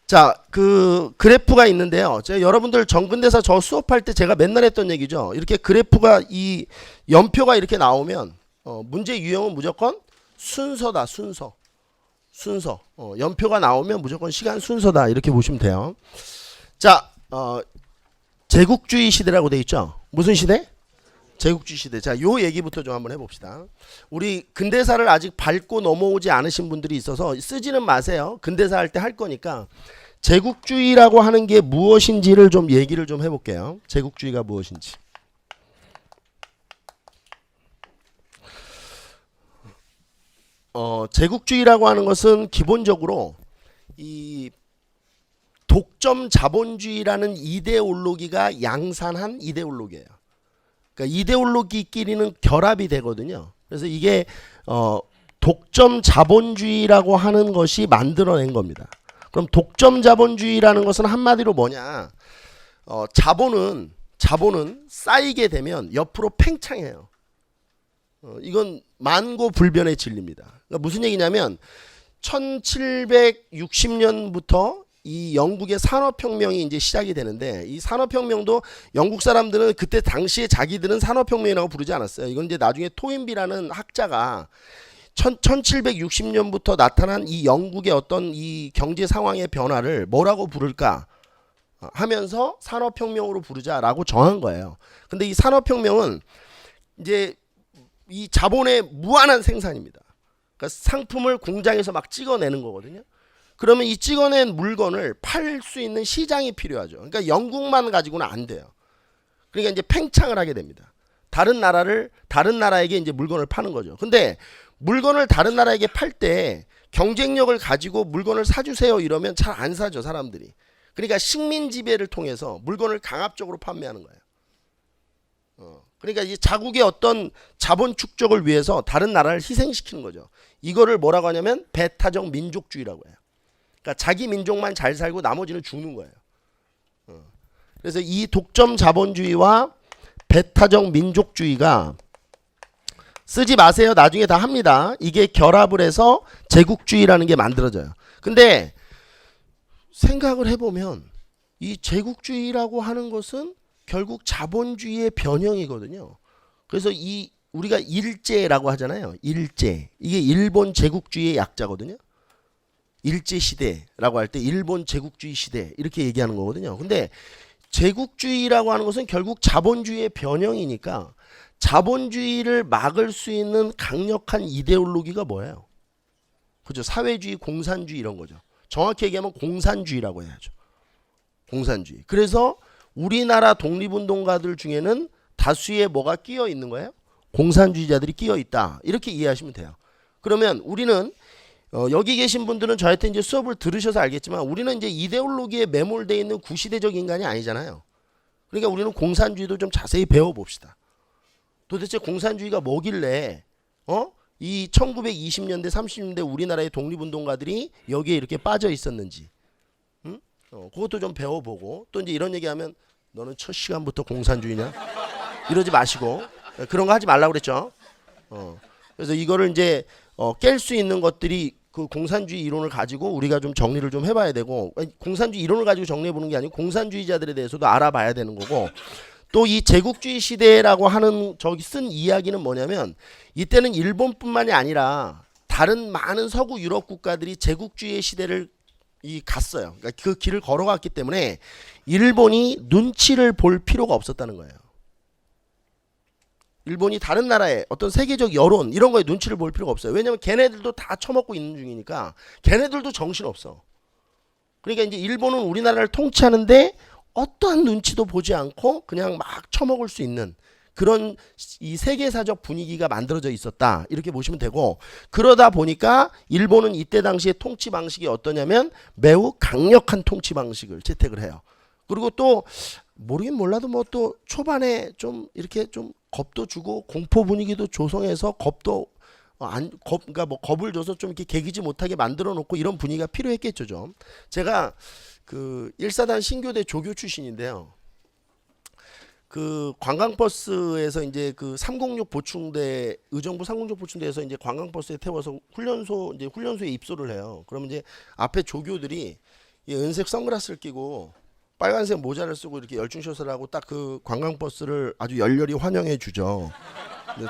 자, 그 그래프가 있는데요. 제가 여러분들 정근대사 저 수업할 때 제가 맨날 했던 얘기죠. 이렇게 그래프가 이 연표가 이렇게 나오면 문제 유형은 무조건 순서다. 순서. 연표가 나오면 무조건 시간 순서다. 이렇게 보시면 돼요. 자, 제국주의 시대라고 돼 있죠. 무슨 시대? 제국주의 시대. 자, 요 얘기부터 좀 한번 해봅시다. 우리 근대사를 아직 밟고 넘어오지 않으신 분들이 있어서 쓰지는 마세요. 근대사 할 때 할 거니까 제국주의라고 하는 게 무엇인지를 좀 얘기를 좀 해볼게요. 제국주의가 무엇인지. 제국주의라고 하는 것은 기본적으로 이 독점 자본주의라는 이데올로기가 양산한 이데올로기예요. 그러니까 이데올로기끼리는 결합이 되거든요. 그래서 이게 독점 자본주의라고 하는 것이 만들어낸 겁니다. 그럼 독점 자본주의라는 것은 한마디로 뭐냐? 자본은 쌓이게 되면 옆으로 팽창해요. 이건 만고불변의 진리입니다. 그러니까 무슨 얘기냐면 1760년부터 이 영국의 산업혁명이 이제 시작이 되는데, 이 산업혁명도 영국 사람들은 그때 당시에 자기들은 산업혁명이라고 부르지 않았어요. 이건 이제 나중에 토인비라는 학자가 1760년부터 나타난 이 영국의 어떤 이 경제 상황의 변화를 뭐라고 부를까 하면서 산업혁명으로 부르자라고 정한 거예요. 근데 이 산업혁명은 이제 이 자본의 무한한 생산입니다. 그러니까 상품을 공장에서 막 찍어내는 거거든요. 그러면 이 찍어낸 물건을 팔 수 있는 시장이 필요하죠. 그러니까 영국만 가지고는 안 돼요. 그러니까 이제 팽창을 하게 됩니다. 다른 나라에게 이제 물건을 파는 거죠. 근데 물건을 다른 나라에게 팔 때 경쟁력을 가지고 물건을 사주세요 이러면 잘 안 사죠, 사람들이. 그러니까 식민 지배를 통해서 물건을 강압적으로 판매하는 거예요. 그러니까 이 자국의 어떤 자본 축적을 위해서 다른 나라를 희생시키는 거죠. 이거를 뭐라고 하냐면 배타적 민족주의라고 해요. 그러니까 자기 민족만 잘 살고 나머지는 죽는 거예요. 그래서 이 독점 자본주의와 배타적 민족주의가, 쓰지 마세요. 나중에 다 합니다. 이게 결합을 해서 제국주의라는 게 만들어져요. 근데 생각을 해보면 이 제국주의라고 하는 것은 결국 자본주의의 변형이거든요. 그래서 이 우리가 일제라고 하잖아요. 일제. 이게 일본 제국주의의 약자거든요. 일제시대라고 할 때 일본 제국주의 시대 이렇게 얘기하는 거거든요. 근데 제국주의라고 하는 것은 결국 자본주의의 변형이니까 자본주의를 막을 수 있는 강력한 이데올로기가 뭐예요? 그죠? 사회주의, 공산주의 이런 거죠. 정확히 얘기하면 공산주의라고 해야죠. 공산주의. 그래서 우리나라 독립운동가들 중에는 다수의 뭐가 끼어 있는 거예요? 공산주의자들이 끼어 있다. 이렇게 이해하시면 돼요. 그러면 우리는 여기 계신 분들은 저한테 이제 수업을 들으셔서 알겠지만 우리는 이제 이데올로기에 매몰되어 있는 구시대적 인간이 아니잖아요. 그러니까 우리는 공산주의도 좀 자세히 배워봅시다. 도대체 공산주의가 뭐길래 이 1920년대 30년대 우리나라의 독립운동가들이 여기에 이렇게 빠져 있었는지 그것도 좀 배워보고, 또 이제 이런 얘기하면 너는 첫 시간부터 공산주의냐? 이러지 마시고, 그런 거 하지 말라고 그랬죠. 그래서 이거를 이제 깰 수 있는 것들이 그 공산주의 이론을 가지고 우리가 좀 정리를 좀 해봐야 되고, 공산주의 이론을 가지고 정리해보는 게 아니고 공산주의자들에 대해서도 알아봐야 되는 거고, 또 이 제국주의 시대라고 하는 저기 쓴 이야기는 뭐냐면 이때는 일본뿐만이 아니라 다른 많은 서구 유럽 국가들이 제국주의 시대를 갔어요. 그러니까 그 길을 걸어갔기 때문에 일본이 눈치를 볼 필요가 없었다는 거예요. 일본이 다른 나라의 어떤 세계적 여론 이런 거에 눈치를 볼 필요가 없어요. 왜냐면 걔네들도 다 처먹고 있는 중이니까 걔네들도 정신없어. 그러니까 이제 일본은 우리나라를 통치하는데 어떠한 눈치도 보지 않고 그냥 막 처먹을 수 있는 그런 이 세계사적 분위기가 만들어져 있었다. 이렇게 보시면 되고, 그러다 보니까 일본은 이때 당시의 통치 방식이 어떠냐면 매우 강력한 통치 방식을 채택을 해요. 그리고 또 모르긴 몰라도 뭐 또 초반에 좀 이렇게 좀 겁도 주고 공포 분위기도 조성해서 그러니까 뭐 겁을 줘서 좀 이렇게 개기지 못하게 만들어 놓고 이런 분위기가 필요했겠죠, 좀. 제가 그 1사단 신교대 조교 출신인데요. 그 관광버스에서 이제 그 306 보충대, 의정부 306 보충대에서 이제 관광버스에 태워서 훈련소에 입소를 해요. 그러면 이제 앞에 조교들이 이 은색 선글라스를 끼고 빨간색 모자를 쓰고 이렇게 열중쇼를 하고 딱 그 관광버스를 아주 열렬히 환영해 주죠.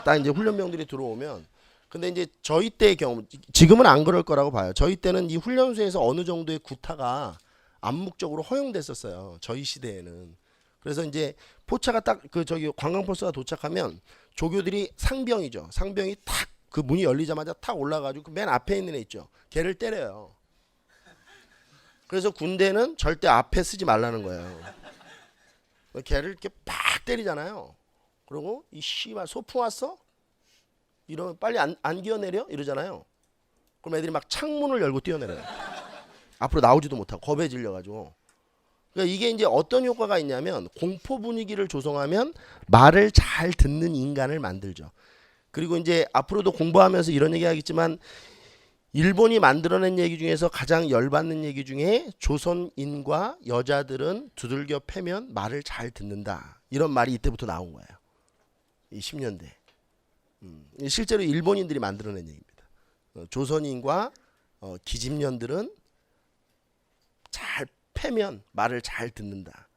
딱 이제 훈련병들이 들어오면, 근데 이제 저희 때의 경우, 지금은 안 그럴 거라고 봐요. 저희 때는 이 훈련소에서 어느 정도의 구타가 암묵적으로 허용됐었어요. 저희 시대에는. 그래서 이제 포차가 딱 그 저기 관광버스가 도착하면 조교들이 상병이죠. 상병이 탁 그 문이 열리자마자 탁 올라가지고 그 맨 앞에 있는 애 있죠. 걔를 때려요. 그래서 군대는 절대 앞에 쓰지 말라는 거예요. 걔를 이렇게 팍 때리잖아요. 그리고 이 씨발 소풍 왔어? 이러면 빨리 안 기어내려? 이러잖아요. 그럼 애들이 막 창문을 열고 뛰어내려요. 앞으로 나오지도 못하고 겁에 질려가지고. 그러니까 이게 이제 어떤 효과가 있냐면 공포 분위기를 조성하면 말을 잘 듣는 인간을 만들죠. 그리고 이제 앞으로도 공부하면서 이런 얘기 하겠지만 일본이 만들어낸 얘기 중에서 가장 열받는 얘기 중에 조선인과 여자들은 두들겨 패면 말을 잘 듣는다. 이런 말이 이때부터 나온 거예요. 이 10년대. 실제로 일본인들이 만들어낸 얘기입니다. 조선인과 기집년들은 잘 패면 말을 잘 듣는다.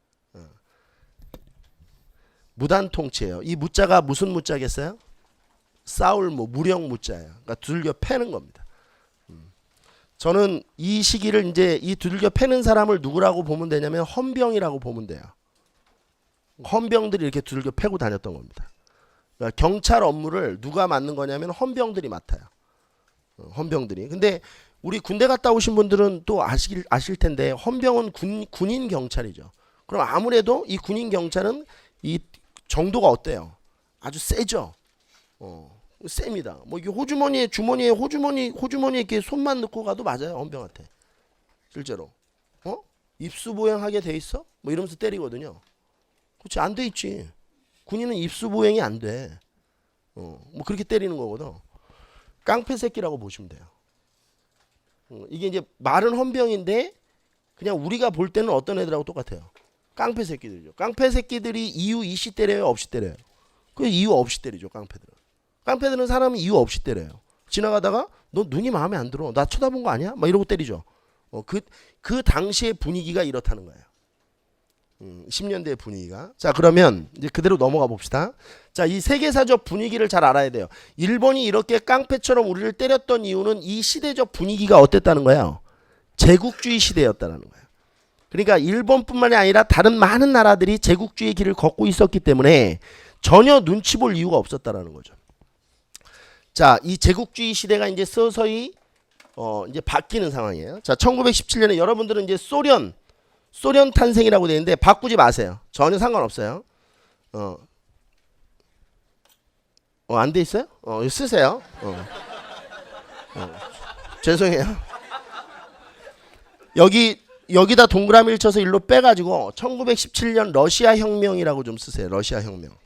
무단통치예요. 이 무자가 무슨 무자겠어요? 싸울 무력 무자예요. 그러니까 두들겨 패는 겁니다. 저는 이 시기를 이제 이 두들겨 패는 사람을 누구라고 보면 되냐면 헌병이라고 보면 돼요. 헌병들이 이렇게 두들겨 패고 다녔던 겁니다. 그러니까 경찰 업무를 누가 맡는 거냐면 헌병들이 맡아요. 헌병들이. 근데 우리 군대 갔다 오신 분들은 또 아실 텐데 헌병은 군인 경찰이죠. 그럼 아무래도 이 군인 경찰은 이 정도가 어때요? 아주 세죠. 셉니다. 뭐 이게 주머니에 호주머니에 이렇게 손만 넣고 가도 맞아요. 헌병한테. 실제로. 입수 보행하게 돼 있어? 뭐 이러면서 때리거든요. 그렇지, 안 돼 있지. 군인은 입수 보행이 안 돼. 뭐 그렇게 때리는 거거든. 깡패 새끼라고 보시면 돼요. 이게 이제 말은 헌병인데 그냥 우리가 볼 때는 어떤 애들하고 똑같아요. 깡패 새끼들이죠. 깡패 새끼들이 이유 이씨 때려요, 없이 때려요? 그 이유 없이 때리죠, 깡패들은. 깡패들은 사람은 이유 없이 때려요. 지나가다가 너 눈이 마음에 안 들어, 나 쳐다본 거 아니야? 막 이러고 때리죠. 그 당시의 분위기가 이렇다는 거예요. 10년대의 분위기가. 자, 그러면 이제 그대로 넘어가 봅시다. 자, 이 세계사적 분위기를 잘 알아야 돼요. 일본이 이렇게 깡패처럼 우리를 때렸던 이유는 이 시대적 분위기가 어땠다는 거예요? 제국주의 시대였다는 거예요. 그러니까 일본뿐만이 아니라 다른 많은 나라들이 제국주의의 길을 걷고 있었기 때문에 전혀 눈치 볼 이유가 없었다라는 거죠. 자, 이 제국주의 시대가 이제 서서히 이제 바뀌는 상황이에요. 자, 1917년에 여러분들은 이제 소련 탄생이라고 되어 있는데 바꾸지 마세요. 전혀 상관없어요. 안 돼 있어요? 쓰세요. 죄송해요. 여기다 동그라미를 쳐서 일로 빼가지고 1917년 러시아 혁명이라고 좀 쓰세요. 러시아 혁명.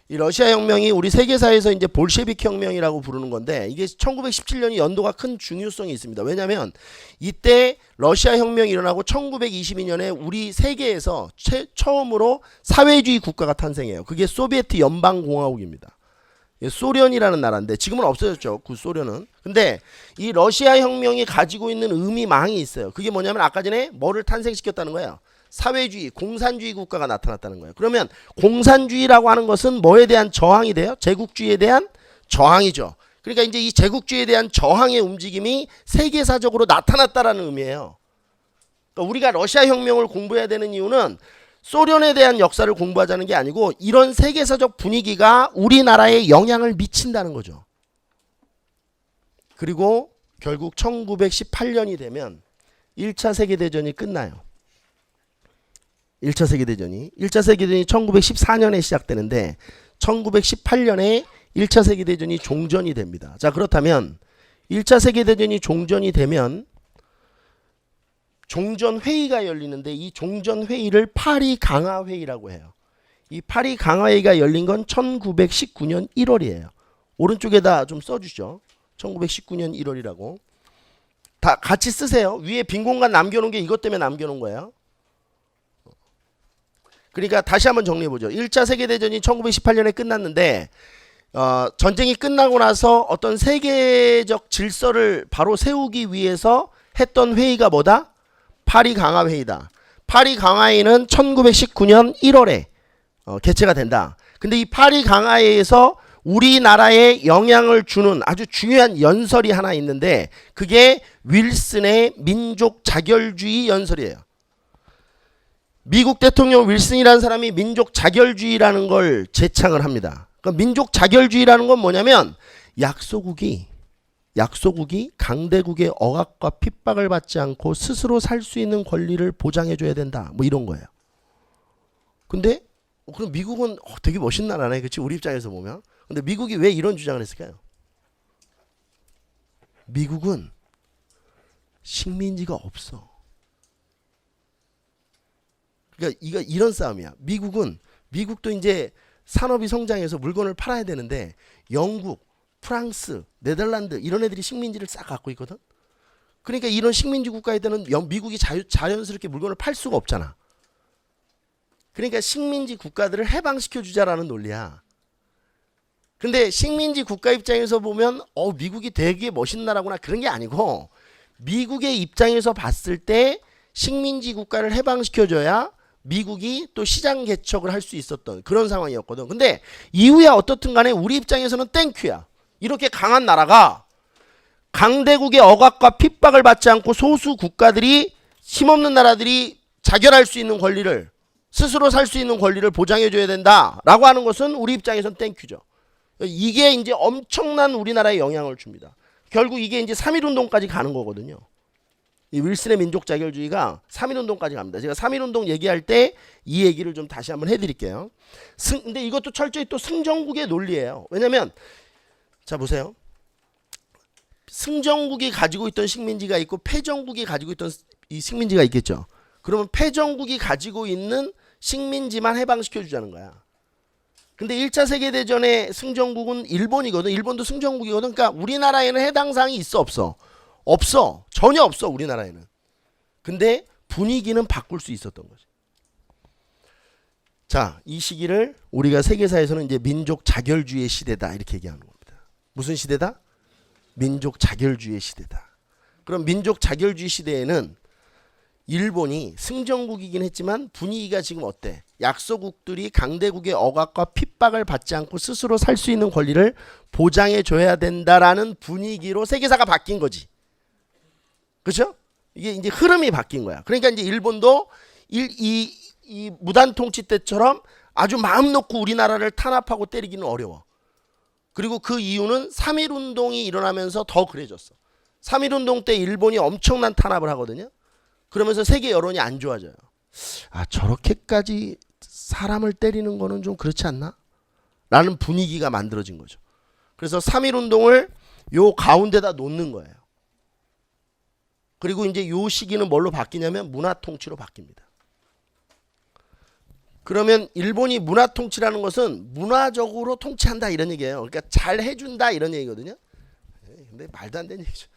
이 러시아 혁명이 우리 세계사에서 이제 볼셰비크 혁명이라고 부르는 건데 이게 1917년이 연도가 큰 중요성이 있습니다. 왜냐하면 이때 러시아 혁명이 일어나고 1922년에 우리 세계에서 처음으로 사회주의 국가가 탄생해요. 그게 소비에트 연방공화국입니다. 소련이라는 나라인데 지금은 없어졌죠. 그 소련은. 근데 이 러시아 혁명이 가지고 있는 의미망이 있어요. 그게 뭐냐면 아까 전에 뭐를 탄생시켰다는 거예요. 사회주의, 공산주의 국가가 나타났다는 거예요. 그러면 공산주의라고 하는 것은 뭐에 대한 저항이 돼요? 제국주의에 대한 저항이죠. 그러니까 이제 이 제국주의에 대한 저항의 움직임이 세계사적으로 나타났다라는 의미예요. 그러니까 우리가 러시아 혁명을 공부해야 되는 이유는 소련에 대한 역사를 공부하자는 게 아니고 이런 세계사적 분위기가 우리나라에 영향을 미친다는 거죠. 그리고 결국 1918년이 되면 1차 세계대전이 끝나요. 1차 세계대전이 1914년에 시작되는데 1918년에 1차 세계대전이 종전이 됩니다. 자, 그렇다면 1차 세계대전이 종전이 되면 종전회의가 열리는데 이 종전회의를 파리 강화회의라고 해요. 이 파리 강화회의가 열린 건 1919년 1월이에요. 오른쪽에다 좀 써주죠. 1919년 1월이라고. 다 같이 쓰세요. 위에 빈 공간 남겨놓은 게 이것 때문에 남겨놓은 거예요. 그러니까 다시 한번 정리해보죠. 1차 세계대전이 1918년에 끝났는데 전쟁이 끝나고 나서 어떤 세계적 질서를 바로 세우기 위해서 했던 회의가 뭐다? 파리 강화 회의다. 파리 강화 회의는 1919년 1월에 개최가 된다. 근데 이 파리 강화 회의에서 우리나라에 영향을 주는 아주 중요한 연설이 하나 있는데 그게 윌슨의 민족 자결주의 연설이에요. 미국 대통령 윌슨이라는 사람이 민족 자결주의라는 걸 제창을 합니다. 그러니까 민족 자결주의라는 건 뭐냐면 약소국이 강대국의 억압과 핍박을 받지 않고 스스로 살 수 있는 권리를 보장해줘야 된다. 뭐 이런 거예요. 근데 그럼 미국은 되게 멋있는 나라네, 그렇지? 우리 입장에서 보면. 근데 미국이 왜 이런 주장을 했을까요? 미국은 식민지가 없어. 그러니까 이런 싸움이야. 미국도 이제 산업이 성장해서 물건을 팔아야 되는데 영국, 프랑스, 네덜란드 이런 애들이 식민지를 싹 갖고 있거든. 그러니까 이런 식민지 국가에 때는 미국이 자연스럽게 물건을 팔 수가 없잖아. 그러니까 식민지 국가들을 해방시켜 주자라는 논리야. 근데 식민지 국가 입장에서 보면 미국이 되게 멋있는 나라구나 그런 게 아니고 미국의 입장에서 봤을 때 식민지 국가를 해방시켜줘야 미국이 또 시장 개척을 할 수 있었던 그런 상황이었거든. 근데 이후에 어떻든 간에 우리 입장에서는 땡큐야. 이렇게 강한 나라가 강대국의 억압과 핍박을 받지 않고 소수 국가들이 힘없는 나라들이 자결할 수 있는 권리를 스스로 살 수 있는 권리를 보장해줘야 된다라고 하는 것은 우리 입장에서는 땡큐죠. 이게 이제 엄청난 우리나라에 영향을 줍니다. 결국 이게 이제 3.1운동까지 가는 거거든요. 이 윌슨의 민족 자결주의가 3.1운동까지 갑니다. 제가 3.1운동 얘기할 때 이 얘기를 좀 다시 한번 해드릴게요. 근데 이것도 철저히 또 승전국의 논리예요. 왜냐면 자 보세요. 승전국이 가지고 있던 식민지가 있고 패전국이 가지고 있던 이 식민지가 있겠죠. 그러면 패전국이 가지고 있는 식민지만 해방시켜 주자는 거야. 근데 1차 세계대전의 승전국은 일본이거든. 일본도 승전국이거든. 그러니까 우리나라에는 해당 사항이 있어 없어? 없어. 전혀 없어 우리나라에는. 근데 분위기는 바꿀 수 있었던 거지. 자, 이 시기를 우리가 세계사에서는 이제 민족 자결주의 시대다 이렇게 얘기하는 겁니다. 무슨 시대다? 민족 자결주의 시대다. 그럼 민족 자결주의 시대에는 일본이 승전국이긴 했지만 분위기가 지금 어때? 약소국들이 강대국의 억압과 핍박을 받지 않고 스스로 살 수 있는 권리를 보장해 줘야 된다라는 분위기로 세계사가 바뀐 거지. 그렇죠? 이게 이제 흐름이 바뀐 거야. 그러니까 이제 일본도 이 무단 통치 때처럼 아주 마음 놓고 우리나라를 탄압하고 때리기는 어려워. 그리고 그 이유는 3.1운동이 일어나면서 더 그래졌어. 3.1운동 때 일본이 엄청난 탄압을 하거든요. 그러면서 세계 여론이 안 좋아져요. 아, 저렇게까지 사람을 때리는 거는 좀 그렇지 않나? 라는 분위기가 만들어진 거죠. 그래서 3.1운동을 요 가운데다 놓는 거예요. 그리고 이제 요 시기는 뭘로 바뀌냐면 문화통치로 바뀝니다. 그러면 일본이 문화통치라는 것은 문화적으로 통치한다 이런 얘기예요. 그러니까 잘 해준다 이런 얘기거든요. 근데 말도 안 되는 얘기죠.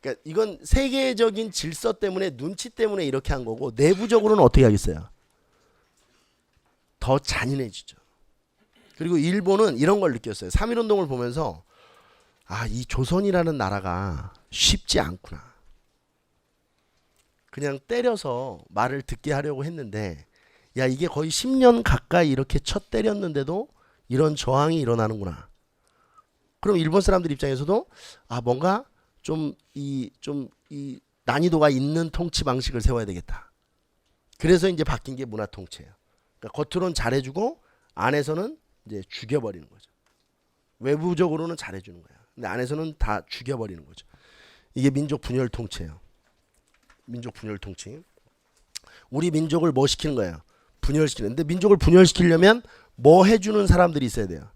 그러니까 이건 세계적인 질서 때문에 눈치 때문에 이렇게 한 거고 내부적으로는 어떻게 하겠어요? 더 잔인해지죠. 그리고 일본은 이런 걸 느꼈어요. 3.1운동을 보면서 아, 이 조선이라는 나라가 쉽지 않구나. 그냥 때려서 말을 듣게 하려고 했는데 야, 이게 거의 10년 가까이 이렇게 쳐 때렸는데도 이런 저항이 일어나는구나. 그럼 일본 사람들 입장에서도 아, 뭔가 좀 이 난이도가 있는 통치 방식을 세워야 되겠다. 그래서 이제 바뀐 게 문화 통치예요. 그러니까 겉으로는 잘해주고 안에서는 이제 죽여버리는 거죠. 외부적으로는 잘해주는 거야. 근데 안에서는 다 죽여버리는 거죠. 이게 민족 분열 통치예요. 민족 분열 통치. 우리 민족을 뭐 시키는 거예요? 분열시키는데 민족을 분열시키려면 뭐 해주는 사람들이 있어야 돼요.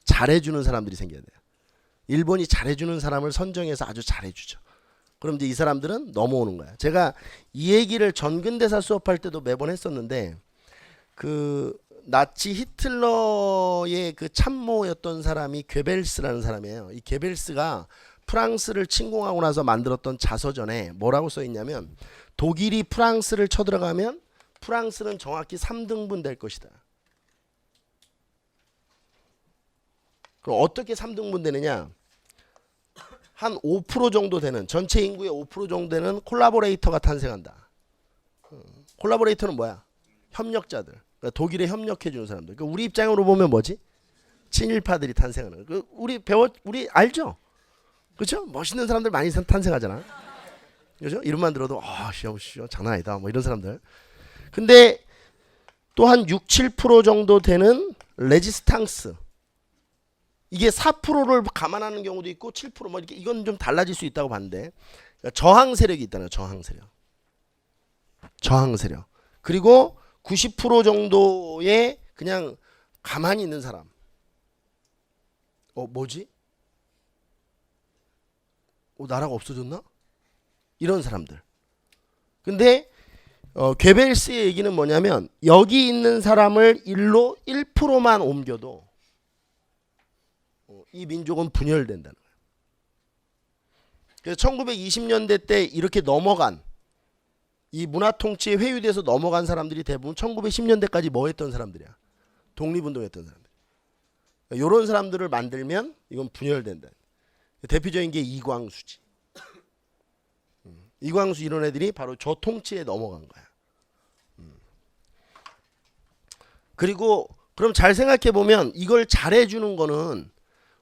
잘해주는 사람들이 생겨야 돼요. 일본이 잘해주는 사람을 선정해서 아주 잘해주죠. 그럼 이제 이 사람들은 넘어오는 거야. 제가 이 얘기를 전근대사 수업할 때도 매번 했었는데 그 나치 히틀러의 그 참모였던 사람이 괴벨스라는 사람이에요. 이 괴벨스가 프랑스를 침공하고 나서 만들었던 자서전에 뭐라고 써있냐면 독일이 프랑스를 쳐들어가면 프랑스는 정확히 3등분 될 것이다. 그럼 어떻게 3등분 되느냐? 한 5% 정도 되는 전체 인구의 5% 정도 되는 콜라보레이터가 탄생한다. 콜라보레이터는 뭐야? 협력자들. 그러니까 독일에 협력해 주는 사람들. 그러니까 우리 입장으로 보면 뭐지? 친일파들이 탄생하는. 우리 알죠? 그렇죠? 멋있는 사람들 많이 탄생하잖아. 그죠? 이름만 들어도 시험 장난 아니다. 뭐 이런 사람들. 근데 또 한 6, 7% 정도 되는 레지스탕스. 이게 4%를 감안하는 경우도 있고 7%뭐 이렇게 이건 좀 달라질 수 있다고 봤는데 그러니까 저항 세력이 있다는 저항 세력. 저항 세력. 그리고 90% 정도의 그냥 가만히 있는 사람. 뭐지? 나라가 없어졌나? 이런 사람들. 근데 괴벨스의 얘기는 뭐냐면 여기 있는 사람을 1%만 옮겨도 이 민족은 분열된다는 거예요. 그래서 1920년대 때 이렇게 넘어간 이 문화통치에 회유돼서 넘어간 사람들이 대부분 1910년대까지 뭐 했던 사람들이야? 독립운동했던 사람들. 이런 사람들을 만들면 이건 분열된다. 대표적인 게 이광수지. 이광수 이런 애들이 바로 저 통치에 넘어간 거야. 그리고 그럼 잘 생각해 보면 이걸 잘해주는 거는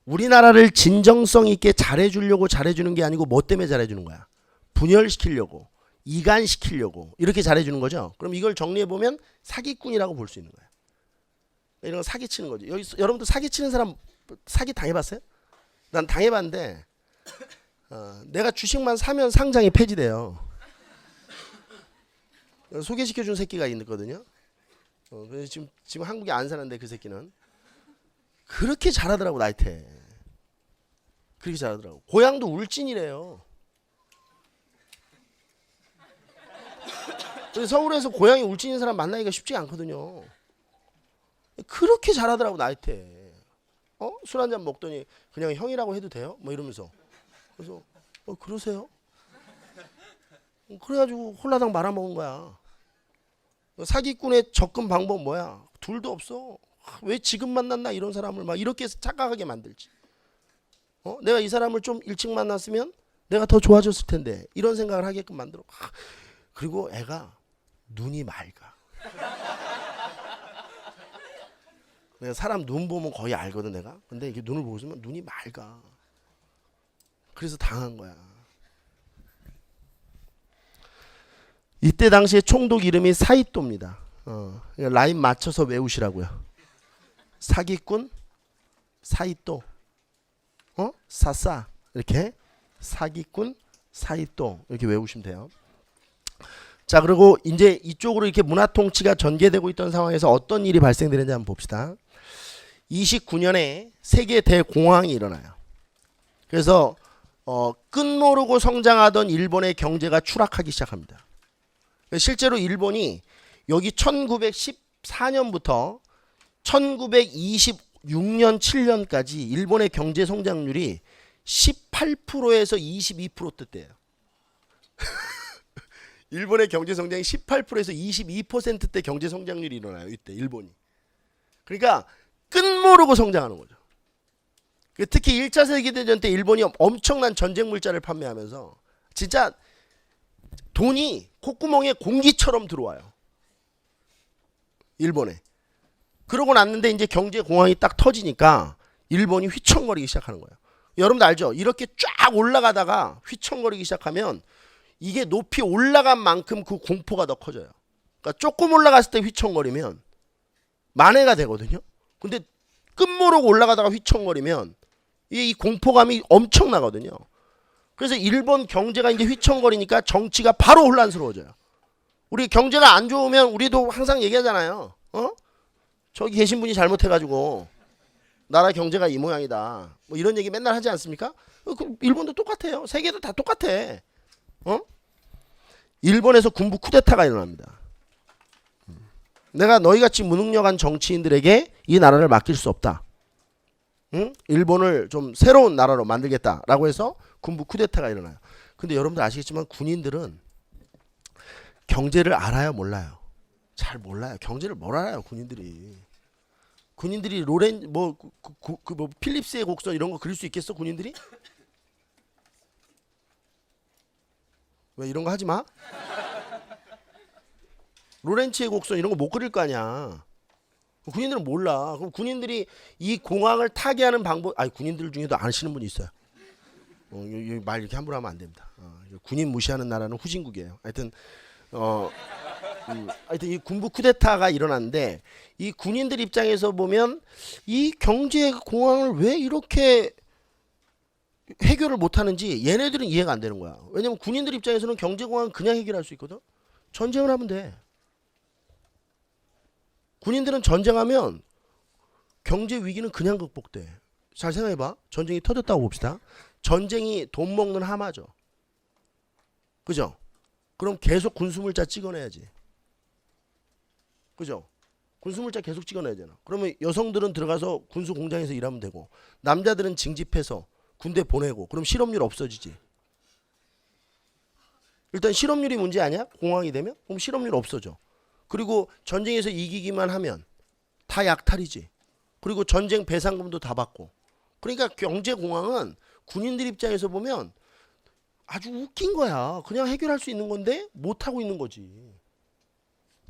우리나라를 진정성 있게 잘해주려고 잘해주는 게 아니고 뭐 때문에 잘해주는 거야? 분열시키려고, 이간시키려고 이렇게 잘해주는 거죠. 그럼 이걸 정리해 보면 사기꾼이라고 볼 수 있는 거야. 이런 거 사기치는 거지. 여러분도 사기치는 사람 사기 당해봤어요? 난 당해봤는데 내가 주식만 사면 상장이 폐지돼요. 소개시켜준 새끼가 있거든요. 그래서 지금 한국에 안 사는데 그 새끼는 그렇게 잘하더라고. 나이테 그렇게 잘하더라고. 고향도 울진이래요. 서울에서 고향이 울진인 사람 만나기가 쉽지 않거든요. 그렇게 잘하더라고. 나이테 술 한잔 먹더니 그냥 형이라고 해도 돼요? 뭐 이러면서. 그래서 그러세요? 그래가지고 홀라당 말아먹은 거야. 사기꾼의 접근 방법 뭐야? 둘도 없어. 왜 지금 만났나 이런 사람을 막 이렇게 착각하게 만들지. 내가 이 사람을 좀 일찍 만났으면 내가 더 좋아졌을 텐데 이런 생각을 하게끔 만들어. 그리고 애가 눈이 맑아. 내가 사람 눈 보면 거의 알거든 내가. 근데 이게 눈을 보고 있으면 눈이 맑아. 그래서 당한 거야. 이때 당시에 총독 이름이 사이또입니다. 라인 맞춰서 외우시라고요. 사기꾼, 사이또, 사사 이렇게 사기꾼, 사이또 이렇게 외우시면 돼요. 자, 그리고 이제 이쪽으로 이렇게 문화 통치가 전개되고 있던 상황에서 어떤 일이 발생되는지 한번 봅시다. 29년에 세계 대공황이 일어나요. 그래서 끝모르고 성장하던 일본의 경제가 추락하기 시작합니다. 실제로 일본이 여기 1914년부터 1926년 7년까지 일본의 경제 성장률이 18%에서 22%대예요. 일본의 경제 성장이 18%에서 22%대 경제 성장률이 일어나요. 이때 일본이. 그러니까 끝모르고 성장하는 거죠. 특히 1차 세계대전 때 일본이 엄청난 전쟁 물자를 판매하면서 진짜 돈이 콧구멍에 공기처럼 들어와요. 일본에. 그러고 났는데 이제 경제 공황이 딱 터지니까 일본이 휘청거리기 시작하는 거예요. 여러분도 알죠? 이렇게 쫙 올라가다가 휘청거리기 시작하면 이게 높이 올라간 만큼 그 공포가 더 커져요. 그러니까 조금 올라갔을 때 휘청거리면 만회가 되거든요. 근데 끝모르고 올라가다가 휘청거리면 이 공포감이 엄청나거든요. 그래서 일본 경제가 이제 휘청거리니까 정치가 바로 혼란스러워져요. 우리 경제가 안 좋으면 우리도 항상 얘기하잖아요. 저기 계신 분이 잘못해가지고 나라 경제가 이 모양이다. 뭐 이런 얘기 맨날 하지 않습니까? 일본도 똑같아요. 세계도 다 똑같아. 일본에서 군부 쿠데타가 일어납니다. 내가 너희같이 무능력한 정치인들에게 이 나라를 맡길 수 없다. 일본을 좀 새로운 나라로 만들겠다라고 해서 군부 쿠데타가 일어나요. 근데 여러분들 아시겠지만 군인들은 경제를 알아요, 몰라요? 잘 몰라요. 경제를 뭘 알아요, 군인들이. 군인들이 로렌 뭐 필립스의 곡선 이런 거 그릴 수 있겠어, 군인들이? 왜 이런 거 하지 마? 로렌츠의 곡선 이런 거 못 그릴 거 아니야. 군인들은 몰라. 그럼 군인들이 이 공항을 타게 하는 방법, 아니 군인들 중에도 아시는 분이 있어요. 말 이렇게 함부로 하면 안 됩니다. 군인 무시하는 나라는 후진국이에요. 하여튼 하여튼 이 군부 쿠데타가 일어났는데 이 군인들 입장에서 보면 이 경제 공항을 왜 이렇게 해결을 못하는지 얘네들은 이해가 안 되는 거야. 왜냐면 군인들 입장에서는 경제 공항은 그냥 해결할 수 있거든. 전쟁을 하면 돼. 군인들은 전쟁하면 경제 위기는 그냥 극복돼. 잘 생각해봐. 전쟁이 터졌다고 봅시다. 전쟁이 돈 먹는 하마죠. 그죠? 그럼 계속 군수물자 찍어내야지. 그죠? 군수물자 계속 찍어내야 되나. 그러면 여성들은 들어가서 군수 공장에서 일하면 되고 남자들은 징집해서 군대 보내고 그럼 실업률 없어지지. 일단 실업률이 문제 아니야? 공황이 되면? 그럼 실업률 없어져. 그리고 전쟁에서 이기기만 하면 다 약탈이지. 그리고 전쟁 배상금도 다 받고. 그러니까 경제공황은 군인들 입장에서 보면 아주 웃긴 거야. 그냥 해결할 수 있는 건데 못하고 있는 거지.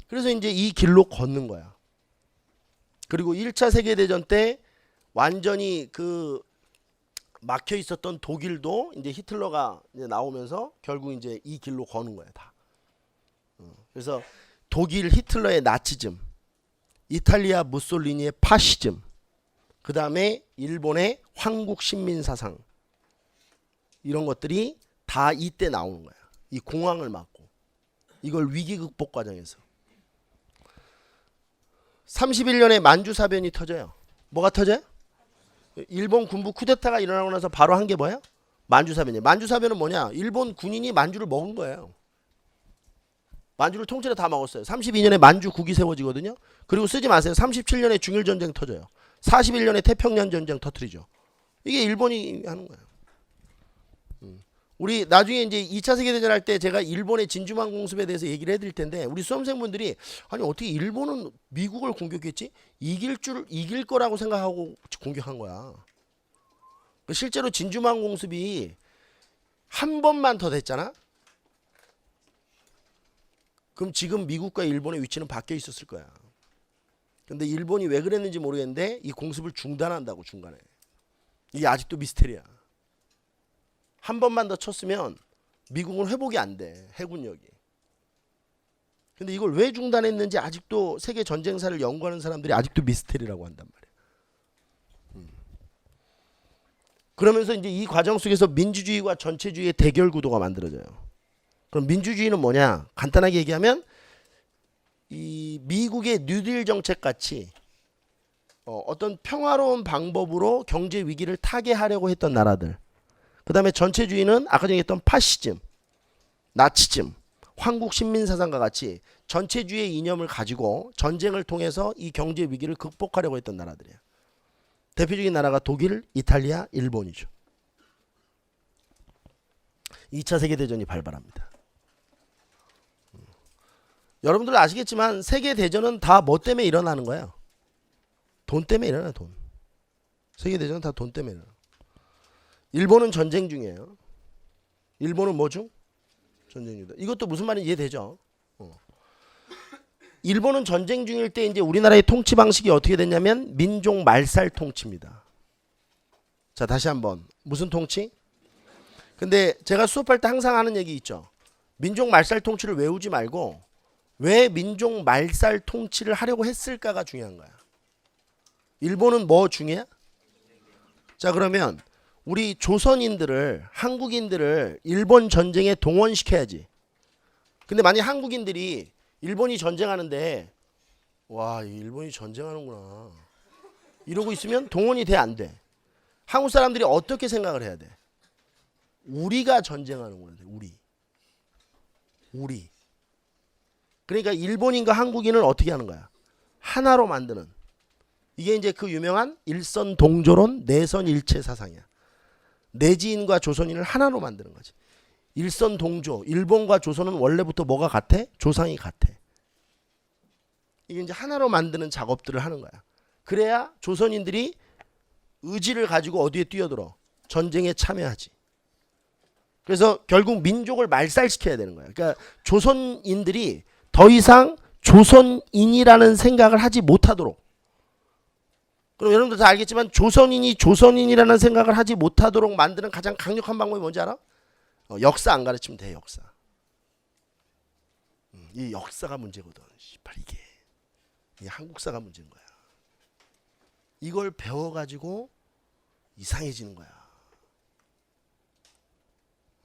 그래서 이제 이 길로 걷는 거야. 그리고 1차 세계대전 때 완전히 그 막혀 있었던 독일도 이제 히틀러가 이제 나오면서 결국 이제 이 길로 거는 거야, 다. 그래서 독일 히틀러의 나치즘, 이탈리아 무솔리니의 파시즘, 그 다음에 일본의 황국 신민 사상, 이런 것들이 다 이때 나오는 거야. 이 공황을 막고 이걸 위기 극복 과정에서 31년에 만주사변이 터져요. 뭐가 터져요? 일본 군부 쿠데타가 일어나고 나서 바로 한 게 뭐야? 만주사변이에요. 만주사변은 뭐냐? 일본 군인이 만주를 먹은 거예요. 만주를 통째로 다 먹었어요. 32년에 만주국이 세워지거든요. 그리고 쓰지 마세요. 37년에 중일전쟁 터져요. 41년에 태평양 전쟁 터뜨리죠. 이게 일본이 하는 거예요. 우리 나중에 이제 2차 세계대전 할 때 제가 일본의 진주만 공습에 대해서 얘기를 해드릴 텐데 우리 수험생분들이 아니 어떻게 일본은 미국을 공격했지? 이길 거라고 생각하고 공격한 거야. 실제로 진주만 공습이 한 번만 더 됐잖아. 그럼 지금 미국과 일본의 위치는 바뀌어 있었을 거야. 근데 일본이 왜 그랬는지 모르겠는데 이 공습을 중단한다고 중간에. 이게 아직도 미스테리야. 한 번만 더 쳤으면 미국은 회복이 안 돼. 해군력이. 근데 이걸 왜 중단했는지 아직도 세계 전쟁사를 연구하는 사람들이 아직도 미스테리라고 한단 말이야. 그러면서 이제 이 과정 속에서 민주주의와 전체주의의 대결 구도가 만들어져요. 그럼 민주주의는 뭐냐? 간단하게 얘기하면 이 미국의 뉴딜 정책 같이 어떤 평화로운 방법으로 경제 위기를 타개하려고 했던 나라들. 그 다음에 전체주의는 아까 전에 했던 파시즘, 나치즘, 황국 신민사상과 같이 전체주의의 이념을 가지고 전쟁을 통해서 이 경제 위기를 극복하려고 했던 나라들이에요. 대표적인 나라가 독일, 이탈리아, 일본이죠. 2차 세계대전이 발발합니다. 여러분들 아시겠지만 세계대전은 다 뭐 때문에 일어나는 거예요? 돈 때문에 일어나요. 돈. 세계대전은 다 돈 때문에 일어나요. 일본은 전쟁 중이에요. 일본은 뭐 중? 전쟁 중이다. 이것도 무슨 말인지 이해되죠? 일본은 전쟁 중일 때 이제 우리나라의 통치 방식이 어떻게 됐냐면 민족 말살 통치입니다. 자, 다시 한번. 무슨 통치? 근데 제가 수업할 때 항상 하는 얘기 있죠. 민족 말살 통치를 외우지 말고 왜 민족 말살 통치를 하려고 했을까가 중요한 거야. 일본은 뭐 중요해? 자, 그러면 우리 조선인들을, 한국인들을 일본 전쟁에 동원시켜야지. 근데 만약 한국인들이 일본이 전쟁하는데 와, 일본이 전쟁하는구나 이러고 있으면 동원이 돼, 안 돼? 한국 사람들이 어떻게 생각을 해야 돼? 우리가 전쟁하는구나. 우리. 그러니까 일본인과 한국인을 어떻게 하는 거야? 하나로 만드는. 이게 이제 그 유명한 일선동조론 내선일체 사상이야. 내지인과 조선인을 하나로 만드는 거지. 일선동조. 일본과 조선은 원래부터 뭐가 같아? 조상이 같아. 이게 이제 하나로 만드는 작업들을 하는 거야. 그래야 조선인들이 의지를 가지고 어디에 뛰어들어? 전쟁에 참여하지. 그래서 결국 민족을 말살시켜야 되는 거야. 그러니까 조선인들이 더 이상 조선인이라는 생각을 하지 못하도록. 그럼 여러분들 다 알겠지만 조선인이 조선인이라는 생각을 하지 못하도록 만드는 가장 강력한 방법이 뭔지 알아? 역사 안 가르치면 돼. 역사. 이 역사가 문제거든. 씨발 이게 한국사가 문제인 거야. 이걸 배워가지고 이상해지는 거야.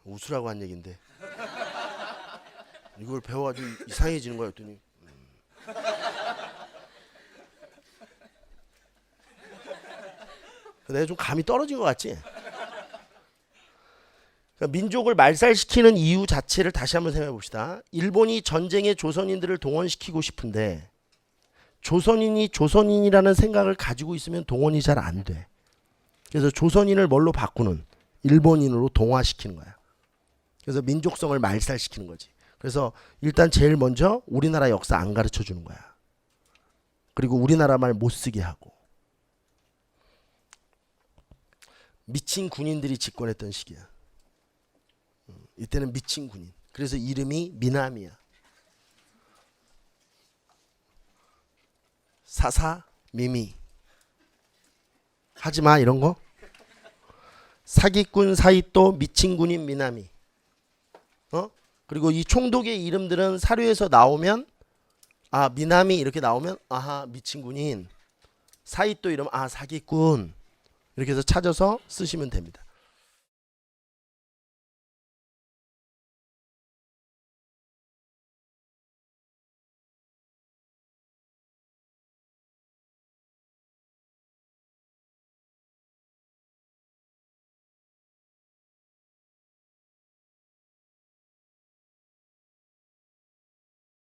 웃으라고 한 얘긴데 이걸 배워가지고 이상해지는 거야. 했더니 내가 좀 감이 떨어진 것 같지? 그러니까 민족을 말살시키는 이유 자체를 다시 한번 생각해 봅시다. 일본이 전쟁에 조선인들을 동원시키고 싶은데 조선인이 조선인이라는 생각을 가지고 있으면 동원이 잘 안 돼. 그래서 조선인을 뭘로 바꾸는? 일본인으로 동화시키는 거야. 그래서 민족성을 말살시키는 거지. 그래서 일단 제일 먼저 우리나라 역사 안 가르쳐 주는 거야. 그리고 우리나라 말 못 쓰게 하고. 미친 군인들이 집권했던 시기야. 이때는 미친 군인. 그래서 이름이 미나미야. 사사 미미. 하지마 이런 거. 사기꾼 사이또 미친 군인 미나미. 그리고 이 총독의 이름들은 사료에서 나오면 아 미나미 이렇게 나오면 아하 미친 군인. 사이또 이러면 아 사기꾼. 이렇게 해서 찾아서 쓰시면 됩니다.